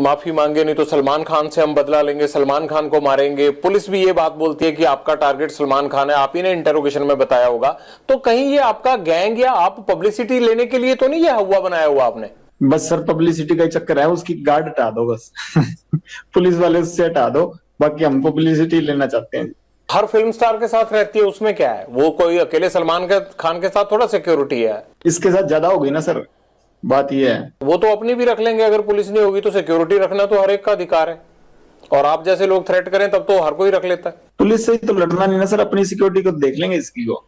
माफी मांगे नहीं तो सलमान खान से हम बदला लेंगे, सलमान खान को मारेंगे। पुलिस भी ये बात बोलती है कि आपका टारगेट सलमान खान है, आप ही ने इंटरोगेशन में बताया होगा। तो कहीं ये आपका गैंग या आप पब्लिसिटी लेने के लिए तो नहीं ये हुआ बनाया हुआ आपने? बस सर पब्लिसिटी का ही चक्कर है, उसकी गार्ड हटा दो बस। पुलिस वाले उससे हटा दो, बाकी हम पब्लिसिटी लेना चाहते हैं। हर फिल्म स्टार के साथ रहती है, उसमें क्या है? वो कोई अकेले सलमान खान के साथ थोड़ा सिक्योरिटी है। इसके साथ ज्यादा हो गई ना सर, बात ये है। वो तो अपनी भी रख लेंगे, अगर पुलिस नहीं होगी तो सिक्योरिटी रखना तो हर एक का अधिकार है। और आप जैसे लोग थ्रेट करें तब तो हर कोई रख लेता है। पुलिस से ही तो लड़ना नहीं ना सर, अपनी सिक्योरिटी को देख लेंगे इसकी को।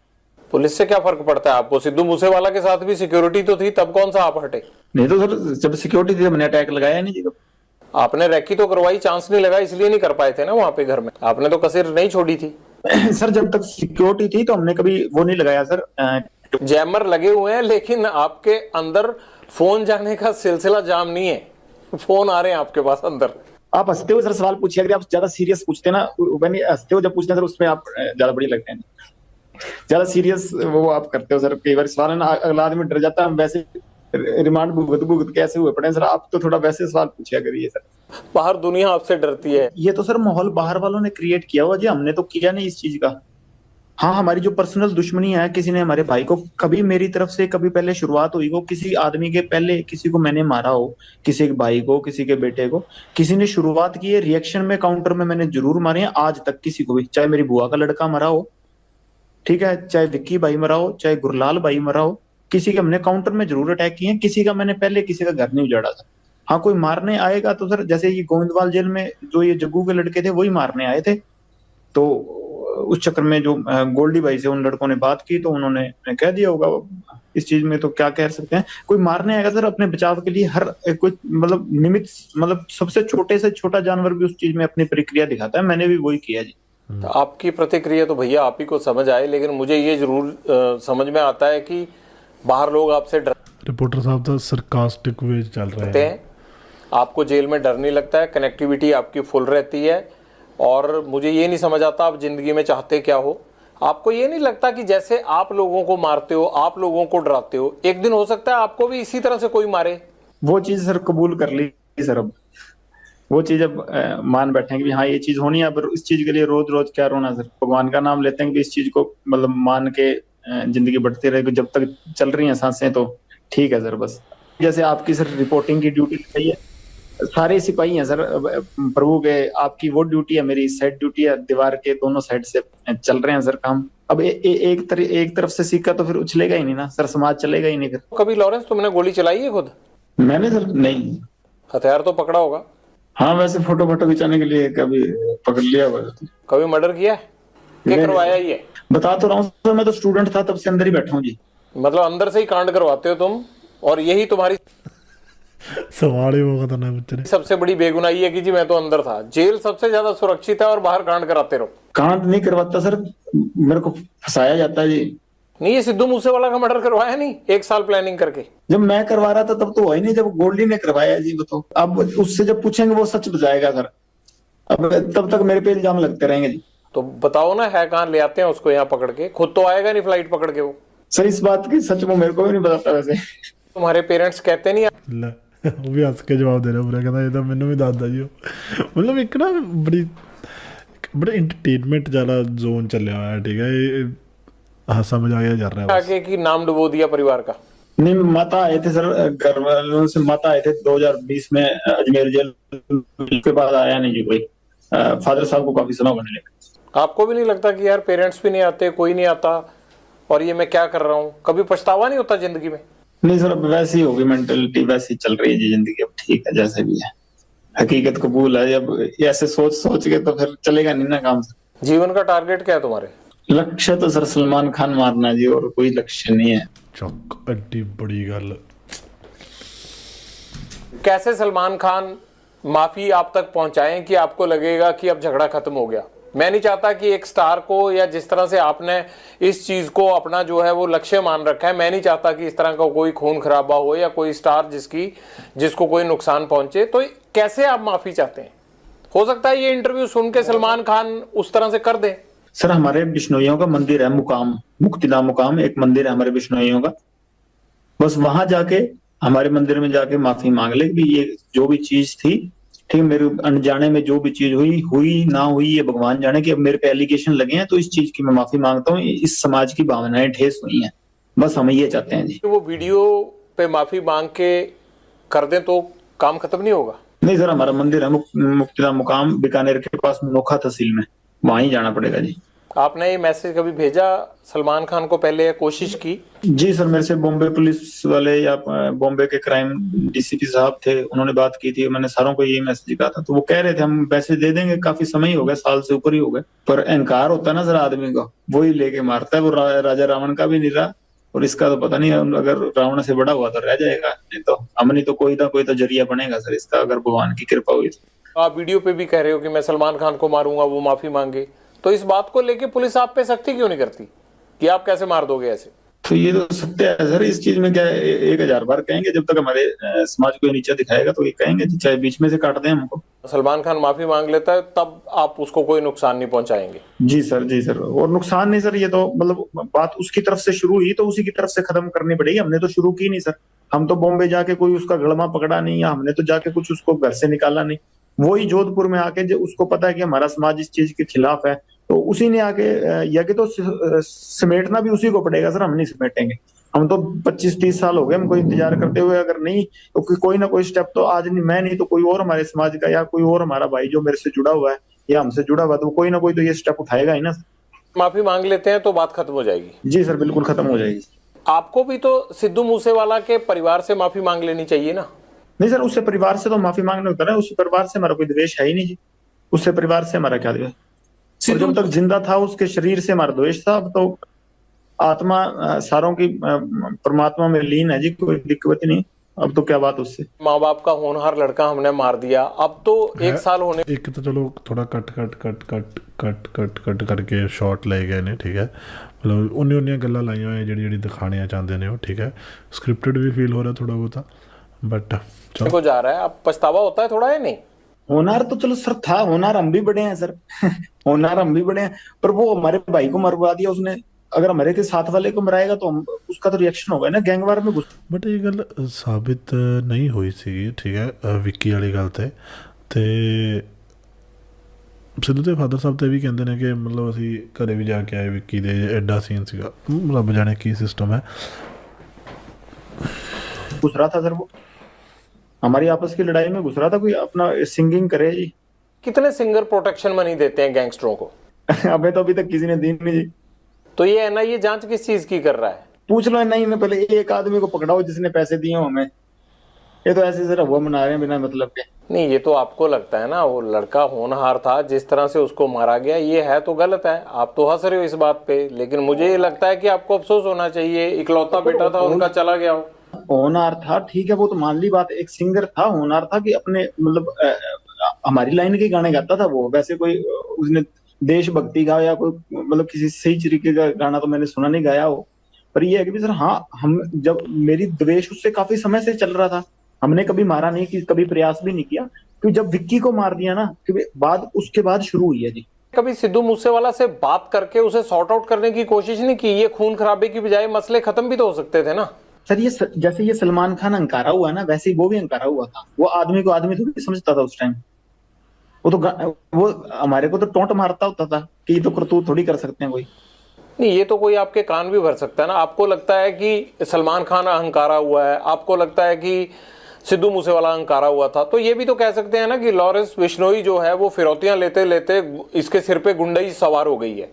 पुलिस से क्या फर्क पड़ता है आपको? सिद्धू मूसेवाला के साथ भी सिक्योरिटी तो थी, तब कौन सा आप हटे? नहीं तो सर जब सिक्योरिटी थी हमने अटैक लगाया नहीं जी। आपने रैकी तो करवाई, चांस नहीं लगा इसलिए नहीं कर पाए थे ना वहां पे घर में। आपने तो कसर नहीं छोड़ी थी। सर जब तक सिक्योरिटी थी तो हमने कभी वो नहीं लगाया सर। जैमर लगे हुए हैं लेकिन आपके अंदर फोन जाने का सिलसिला जाम नहीं है। फोन आ रहे हैं आपके पास अंदर। आप हंसते हो सर सवाल पूछिए, अगर आप ज्यादा सीरियस पूछते ना, हंसते हो जब पूछते हैं सर उसमें आप ज्यादा बड़ी लगते हैं। ज्यादा सीरियस वो आप करते हो सर, कई बार सवाल है ना अगला आदमी डर जाता है। हम वैसे रिमांड भुगत भुगत कैसे हुए पड़े सर, आप तो थोड़ा वैसे सवाल पूछिया करिए सर। बाहर दुनिया आपसे डरती है। ये तो सर माहौल बाहर वालों ने क्रिएट किया हुआ जी, हमने तो किया नहीं इस चीज का। हाँ हमारी जो पर्सनल दुश्मनी है, किसी ने हमारे भाई को कभी मेरी तरफ से कभी पहले शुरुआत हुई हो किसी आदमी के, पहले किसी को मैंने मारा हो, किसी के भाई को, किसी के बेटे को, किसी ने शुरुआत की है रिएक्शन में, काउंटर में मैंने जरूर मारे हैं आज तक किसी को भी। चाहे मेरी बुआ का लड़का मरा हो, ठीक है, चाहे विक्की भाई मरा हो, चाहे गुरलाल भाई मरा हो, किसी के हमने काउंटर में जरूर अटैक किए हैं। किसी का मैंने पहले किसी का घर नहीं उजाड़ा था। हाँ कोई मारने आएगा तो सर जैसे ये गोविंदवाल जेल में जो ये जग्गू के लड़के थे वही मारने आए थे, तो उस चक्कर में जो गोल्डी भाई से उन लड़कों ने बात की तो उन्होंने कह दिया होगा। इस चीज में तो क्या कह सकते हैं, कोई मारने आएगा सर अपने बचाव के लिए हर कोई मतलब निमित्त, मतलब सबसे छोटे से छोटा जानवर भी उस चीज में अपनी प्रक्रिया दिखाता है। मैंने भी वही किया जी। तो आपकी प्रतिक्रिया तो भैया आप ही को समझ आए, लेकिन मुझे ये जरूर समझ में आता है कि बाहर लोग आपसे डर। रिपोर्टर साहब तो सरकास्टिक वे चल रहे हैं। आपको जेल में डर नहीं लगता है, कनेक्टिविटी आपकी फुल रहती है। और मुझे ये नहीं समझ आता आप जिंदगी में चाहते क्या हो। आपको ये नहीं लगता कि जैसे आप लोगों को मारते हो, आप लोगों को डराते हो, एक दिन हो सकता है आपको भी इसी तरह से कोई मारे? वो चीज सर कबूल कर ली सर, अब वो चीज अब मान बैठे हैं कि हाँ ये चीज होनी है। पर इस चीज के लिए रोज रोज क्या रोना सर, भगवान का नाम लेते हैं कि इस चीज को मतलब मान के जिंदगी बढ़ती रहेगी। जब तक चल रही हैं सांसें तो ठीक है सर। बस जैसे आपकी सर रिपोर्टिंग की ड्यूटी लगाई है, सारे सिपाही हैं सर प्रभु के, आपकी वो ड्यूटी है, मेरी साइड ड्यूटी है, दीवार के दोनों साइड से चल रहे हैं सर काम। अब एक तरफ से सिक्का तो फिर उछलेगा ही नहीं ना सर, समाज चलेगा ही नहीं फिर। कभी लॉरेंस तुमने गोली चलाई है खुद? मैंने सर नहीं। हथियार तो पकड़ा होगा? हाँ वैसे फोटो फोटो खिंचाने के लिए कभी पकड़ लिया हुआ। कभी मर्डर किया है? क्या करवाया ये? बता तो रहा हूँ सर, मैं तो स्टूडेंट था तब से अंदर ही बैठा हूँ जी। मतलब अंदर से ही कांड करवाते हो तुम, और यही तुम्हारी सवाल ही वो खतरनाक बच्चे। सबसे बड़ी बेगुनाही है कि जी मैं तो अंदर था। जेल सबसे ज्यादा सुरक्षित है और बाहर कांड कराते रहो। कांड नहीं करवाता सर, मेरे को फंसाया जाता है जी। नहीं, ये सिद्धू मूसेवाला का मर्डर करवाया नहीं 1 साल प्लानिंग करके? जब मैं करवा रहा था तब तो हुआ ही नहीं, जब गोल्डी ने करवाया जी वो तो। अब उससे जब पूछेंगे वो सच बताएगा सर, अब तब तक मेरे पे इल्जाम लगते रहेंगे जी। तो बताओ ना, है कहाँ, ले आते हैं उसको यहाँ पकड़ के। खुद तो आएगा नहीं फ्लाइट पकड़ के वो। सर इस बात की सच वो मेरे को भी नहीं बताता वैसे। तुम्हारे पेरेंट्स कहते नहीं? वो भी हंस के जवाब दे रहा पूरा, कहता ये तो मैंने भी दादा जी हो। मतलब एक ना बड़ा एंटरटेनमेंट वाला जोन चल रहा है, ठीक है, हंसा मजाक जा रहा है आगे की नाम डुबो दिया परिवार का। नहीं माता आए थे सर, घर वालों से माता आए थे 2020 में अजमेर जेल, उसके बाद आया नहीं जी कोई। फादर साहब को काफी सुना होने लगा। आपको भी नहीं लगता कि यार पेरेंट्स भी नहीं आते, कोई नहीं आता, और ये मैं क्या कर रहा हूँ? कभी पछतावा नहीं होता जिंदगी में? नहीं सर अब वैसी होगी मेंटेलिटी, वैसी चल रही है जी जिंदगी। अब ठीक है जैसे भी है, हकीकत कबूल है। अब ऐसे सोच सोच के तो फिर चलेगा नहीं ना काम सर। जीवन का टारगेट क्या है तुम्हारे? लक्ष्य तो सर सलमान खान मारना जी, और कोई लक्ष्य नहीं है। चौक अड्डी बड़ी गल। कैसे सलमान खान माफी आप तक पहुंचाएं कि आपको लगेगा कि अब झगड़ा खत्म हो गया? मैं नहीं चाहता कि एक स्टार को, या जिस तरह से आपने इस चीज को अपना जो है वो लक्ष्य मान रखा है, मैं नहीं चाहता कि इस तरह का कोई खून खराबा हो या कोई स्टार जिसको कोई नुकसान पहुंचे। तो कैसे आप माफी चाहते हैं? हो सकता है ये इंटरव्यू सुन के सलमान खान उस तरह से कर दे। सर हमारे बिश्नोइयों का मंदिर है मुकाम, मुक्तिधाम मुकाम एक मंदिर है हमारे बिश्नोइयों का। बस वहां जाके हमारे मंदिर में जाके माफी मांग ले कि ये जो भी चीज थी, ठीक है, मेरे अनजाने में जो भी चीज हुई हुई ना हुई ये भगवान जाने, कि अब मेरे पे एलिगेशन लगे हैं तो इस चीज की मैं माफी मांगता हूँ, इस समाज की भावनाएं ठेस हुई हैं, बस हम ये चाहते हैं जी। वो वीडियो पे माफी मांग के कर दें तो काम खत्म नहीं होगा? नहीं सर, हमारा मंदिर है मुक्तिधाम मुकाम बीकानेर के पास मनोखा तहसील में, वहां ही जाना पड़ेगा जी। आपने ये मैसेज कभी भेजा सलमान खान को पहले या कोशिश की? जी सर, मेरे से बॉम्बे पुलिस वाले या बॉम्बे के क्राइम डीसीपी साहब थे, उन्होंने बात की थी, मैंने सारों को यही मैसेज कहा था, तो वो कह रहे थे हम मैसेज दे देंगे, काफी समय ही हो गया, साल से ऊपर ही हो गए, पर अहंकार होता है ना सर आदमी का, वो ही लेके मारता है। वो राजा रावण का भी नहीं रहा, और इसका तो पता नहीं, अगर रावण से बड़ा हुआ तो रह जाएगा, नहीं तो हम, नहीं तो कोई ना कोई तो जरिया बनेगा सर इसका, अगर भगवान की कृपा हुई तो। आप वीडियो पे भी कह रहे हो कि मैं सलमान खान को मारूंगा, वो माफी मांगे, तो इस बात को लेके पुलिस आप पे सख्ती क्यों नहीं करती कि आप कैसे मार दोगे ऐसे? तो ये तो सत्य है सर, इस चीज में क्या है, 1000 बार कहेंगे, जब तक हमारे समाज को नीचा दिखाएगा तो ये कहेंगे, चाहे बीच में से काट दें हमको। सलमान खान माफी मांग लेता है तब आप उसको कोई नुकसान नहीं पहुंचाएंगे? जी सर, जी सर, और नुकसान नहीं सर, ये तो मतलब बात उसकी तरफ से शुरू हुई तो उसी की तरफ से खत्म करनी पड़ेगी, हमने तो शुरू की नहीं सर। हम तो बॉम्बे जाके कोई उसका गड़मा पकड़ा नहीं, या हमने तो जाके कुछ उसको घर से निकाला नहीं, वही जोधपुर में आके जो उसको पता है कि हमारा समाज इस चीज के खिलाफ है, तो उसी ने आके या कि तो समेटना भी उसी को पड़ेगा सर, हम नहीं समेटेंगे। हम तो 25-30 साल हो गए हमको इंतजार करते हुए, अगर नहीं तो कोई ना कोई स्टेप तो आज नहीं, मैं नहीं तो कोई और हमारे समाज का या कोई और हमारा भाई जो मेरे से जुड़ा हुआ है या हमसे जुड़ा हुआ, तो कोई ना कोई तो ये स्टेप उठाएगा ही ना। माफी मांग लेते हैं तो बात खत्म हो जाएगी? जी सर, बिल्कुल खत्म हो जाएगी। आपको भी तो सिद्धू मूसेवाला के परिवार से माफी मांग लेनी चाहिए ना? नहीं सर, उससे परिवार से तो माफी मांगने होता है, उससे परिवार से हमारा कोई द्वेष है ही नहीं जी, उससे परिवार से हमारा क्या द्वेष, और जब तक जिंदा था उसके शरीर से हमारा द्वेष था, अब तो आत्मा सारों की परमात्मा में लीन है जी, कोई दिक्कत नहीं, अब तो क्या बात उससे। माँ बाप का होनहार लड़का हमने मार दिया, अब तो 1 साल होने, एक तो चलो थोड़ा cut cut cut cut cut cut cut करके शॉट ले गए ने, ठीक है, मतलब उन्नी गल्लां लाइयां होई जेह्ड़ी दिखाने चाहते ने, ठीक है, स्क्रिप्टेड भी फील हो रहा थोड़ा बहुता, बट चलो को जा रहा है, अब पछतावा होता है थोड़ा, है नहीं? होनार तो चलो सर था, होनार हम भी बड़े हैं सर होनार हम भी बड़े हैं, पर वो हमारे भाई को मरवा दिया उसने, अगर हमारे के साथ वाले को मराएगा तो हम, उसका तो रिएक्शन होगा ना, गैंगवार में घुस। बट ये गल साबित नहीं हुई सी, ठीक है, विक्की वाली गल ते सिद्धू ਦੇ ਫਾਦਰ ਸਾਹਿਬ ਤੇ ਵੀ ਕਹਿੰਦੇ ਨੇ ਕਿ ਮਤਲਬ ਅਸੀਂ ਘਰੇ ਵੀ ਜਾ ਕੇ ਆਏ ਵਿੱਕੀ ਦੇ, ਐਡਾ ਸੀਨ ਸੀਗਾ, ਰੱਬ ਜਾਣੇ ਕੀ ਸਿਸਟਮ ਹੈ। घुस रहा था सर वो, हमारी आपस की लड़ाई में घुस रहा था, कोई अपना सिंगिंग करे जी। कितने सिंगर प्रोटेक्शन मनी देते हैं गैंगस्टरों को? अबे तो अभी तक किसी ने दी नहीं जी। तो ये एनआईए जांच किस चीज की कर रहा है? पूछ लो नहीं, में पहले एक आदमी को पकड़ाओ जिसने पैसे दिए हो हमें, ये तो ऐसे सर हुआ मना रहे हैं बिना मतलब के। नहीं, ये तो आपको लगता है ना, वो लड़का होनहार था, जिस तरह से उसको मारा गया ये है तो गलत है, आप तो हंस रहे हो इस बात पे, लेकिन मुझे ये लगता है कि आपको अफसोस होना चाहिए, इकलौता बेटा था उनका चला गया हो। होनहार था, ठीक है, वो तो मान ली बात, एक सिंगर था, होनहार था कि अपने मतलब हमारी लाइन के गाने गाता था वो, वैसे कोई उसने देशभक्ति का या कोई मतलब किसी सही तरीके का गाना तो मैंने सुना नहीं गाया हो, पर ये है कि सर हाँ, हम जब मेरी द्वेष उससे काफी समय से चल रहा था, हमने कभी मारा नहीं, कि कभी प्रयास भी नहीं किया, क्योंकि जब विक्की को मार दिया ना, क्योंकि बाद उसके बाद शुरू हुई है जी। कभी सिद्धू मूसेवाला से बात करके उसे सॉर्ट आउट करने की कोशिश नहीं की? ये खून खराबे की बजाय मसले खत्म भी तो हो सकते थे ना। सर ये जैसे ये सलमान खान अंकारा हुआ ना, वैसे ही वो भी अंकारा हुआ था, वो आदमी को आदमी थोड़ी समझता था उस टाइम, वो हमारे को तो टोंट मारता होता था कि ये तो करतूत थोड़ी कर सकते हैं कोई। नहीं, ये तो कोई आपके कान भी भर सकता है ना। आपको लगता है कि सलमान खान अहंकारा हुआ है, आपको लगता है कि सिद्धू मूसेवाला अहंकारा हुआ था, तो ये भी तो कह सकते हैं ना कि लॉरेंस बिश्नोई जो है वो फिरौतियां लेते लेते इसके सिर पे गुंडई सवार हो गई है।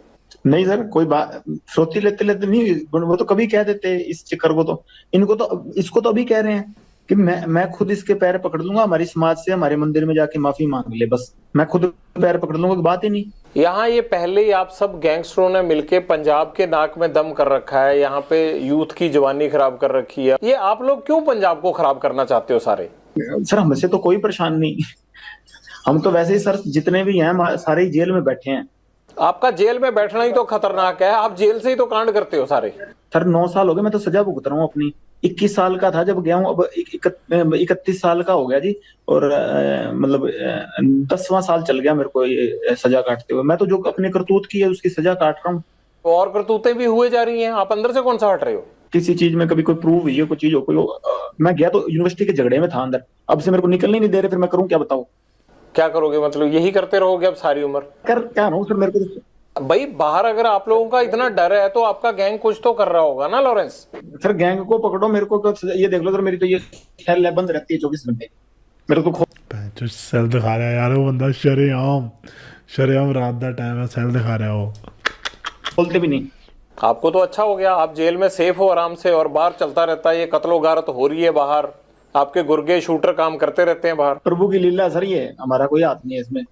नहीं सर, कोई बात फिरौती लेते लेते नहीं, वो तो कभी कह देते इस चक्कर को, तो इनको तो इसको तो अभी कह रहे हैं कि मैं खुद इसके पैर पकड़ लूंगा, हमारी समाज से हमारे मंदिर में जाके माफी मांग ले, बस मैं खुद पैर पकड़ लूंगा, बात ही नहीं। यहाँ ये पहले ही आप सब गैंगस्टरों ने मिलके पंजाब के नाक में दम कर रखा है, यहाँ पे यूथ की जवानी खराब कर रखी है, ये आप लोग क्यों पंजाब को खराब करना चाहते हो सारे? सर हमसे तो कोई परेशान नहीं, हम तो वैसे ही सर जितने भी हैं सारे ही जेल में बैठे हैं। आपका जेल में बैठना ही तो खतरनाक है, आप जेल से ही तो कांड करते हो सारे। सर 9 साल हो गए, मैं तो सजा भुगत रहा हूँ अपनी, 21 साल का था जब गया हूँ, अब 31 साल का हो गया जी, और मतलब 10वां साल चल गया मेरे को ये सजा काटते हुए। मैं तो जो अपने करतूत की है उसकी सजा काट रहा हूँ। और करतूतें भी हुए जा रही हैं, आप अंदर से कौन सा हट रहे हो? किसी चीज में कभी कोई प्रूव हुई है, कोई चीज हो, मैं गया तो यूनिवर्सिटी के झगड़े में था अंदर, अब से मेरे को निकलने नहीं दे रहे, फिर मैं करूं क्या बताओ? क्या करोगे, मतलब यही करते रहोगे अब सारी उम्र? कर क्या रहा हूँ सर, मेरे को भाई बाहर अगर आप लोगों का इतना डर है तो आपका गैंग कुछ तो कर रहा होगा ना लॉरेंस? सर गैंग को पकड़ो, मेरे को ये देख लो सर, मेरी तो ये सेल बंद रहती है 24 घंटे, मेरे को जो सेल दिखा रहा है यार वो बंदा, शरेआम रात का टाइम है, सेल दिखा रहा है वो। खोलते भी नहीं। आपको तो अच्छा हो गया, आप जेल में सेफ हो आराम से, और बाहर चलता रहता है ये कत्लो गारत हो रही है बाहर, आपके गुर्गे शूटर काम करते रहते हैं बाहर। प्रभु की लीला सर, ये हमारा कोई हाथ नहीं है इसमें।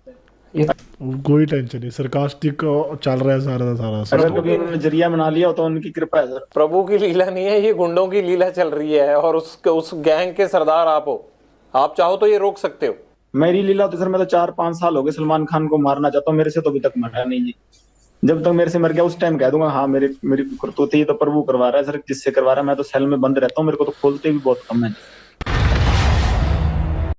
कोई टेंशन नहीं, सरकास्टिक चल रहा है सारा का सारा। अगर कभी उन्होंने जरिया बना लिया हो तो उनकी कृपा है सर। प्रभु की लीला नहीं है, ये गुंडों की लीला चल रही है, और उस गैंग के सरदार आप हो। आप चाहो तो ये रोक सकते हो। मेरी लीला तो सर, मैं तो 4-5 साल हो गए सलमान खान को मारना चाहता हूँ, मेरे से तो अभी तक मरा नहीं जी। जब तक मेरे से मर गया उस टाइम कह दूंगा हाँ मेरी करतूत, ये तो प्रभु करवा रहा है सर, जिससे करवा रहा है। मैं तो सेल में बंद रहता हूँ, मेरे को तो खोलते भी बहुत कम है।